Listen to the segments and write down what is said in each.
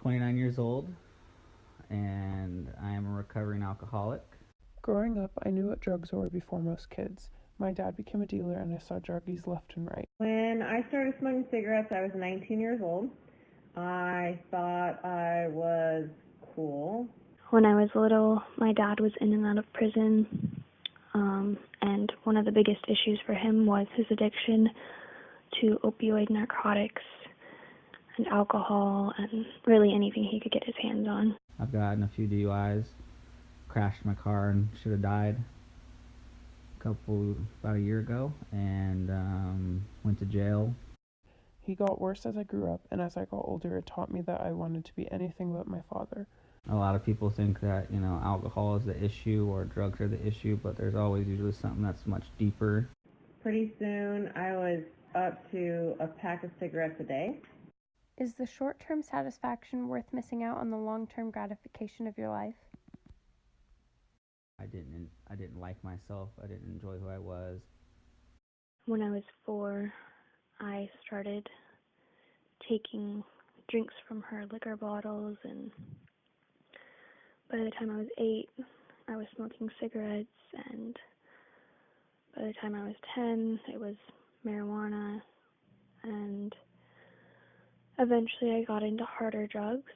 29 years old, and I am a recovering alcoholic. Growing up, I knew what drugs were before most kids. My dad became a dealer and I saw druggies left and right. When I started smoking cigarettes, I was 19 years old. I thought I was cool. When I was little, my dad was in and out of prison, and one of the biggest issues for him was his addiction to opioid narcotics and alcohol and really anything he could get his hands on. I've gotten a few DUIs, crashed my car and should have died about a year ago, and went to jail. He got worse as I grew up, and as I got older, it taught me that I wanted to be anything but my father. A lot of people think that, alcohol is the issue or drugs are the issue, but there's always usually something that's much deeper. Pretty soon, I was up to a pack of cigarettes a day. Is the short-term satisfaction worth missing out on the long-term gratification of your life? I didn't like myself. I didn't enjoy who I was. When I was 4, I started taking drinks from her liquor bottles, and by the time I was 8, I was smoking cigarettes, and by the time I was 10, it was marijuana, and eventually I got into harder drugs.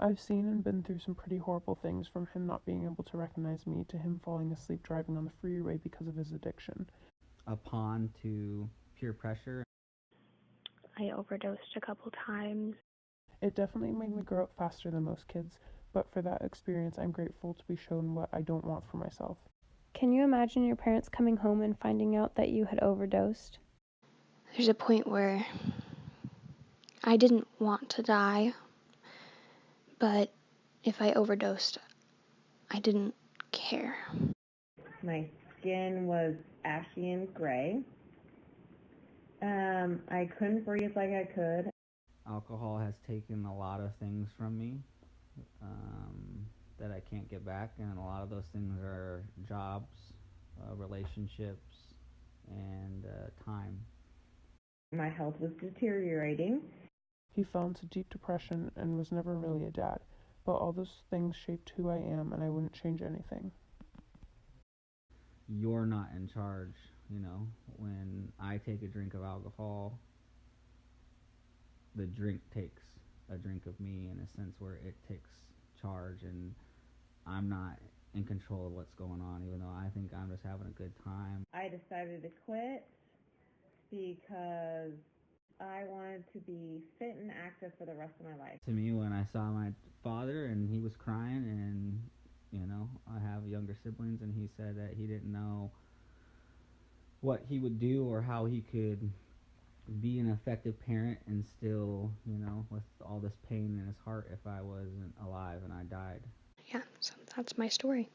I've seen and been through some pretty horrible things, from him not being able to recognize me to him falling asleep driving on the freeway because of his addiction. A pawn to peer pressure. I overdosed a couple times. It definitely made me grow up faster than most kids, but for that experience, I'm grateful to be shown what I don't want for myself. Can you imagine your parents coming home and finding out that you had overdosed? There's a point where I didn't want to die, but if I overdosed, I didn't care. My skin was ashy and gray. I couldn't breathe like I could. Alcohol has taken a lot of things from me that I can't get back, and a lot of those things are jobs, relationships, and time. My health was deteriorating. He fell into deep depression and was never really a dad, but all those things shaped who I am, and I wouldn't change anything. You're not in charge. When I take a drink of alcohol, the drink takes a drink of me, in a sense where it takes charge, and I'm not in control of what's going on, even though I think I'm just having a good time. I decided to quit because I wanted to be fit and active for the rest of my life. To me, when I saw my father and he was crying, and I have younger siblings, and he said that he didn't know what he would do or how he could be an effective parent and still, with all this pain in his heart, if I wasn't alive and I died. Yeah, so that's my story.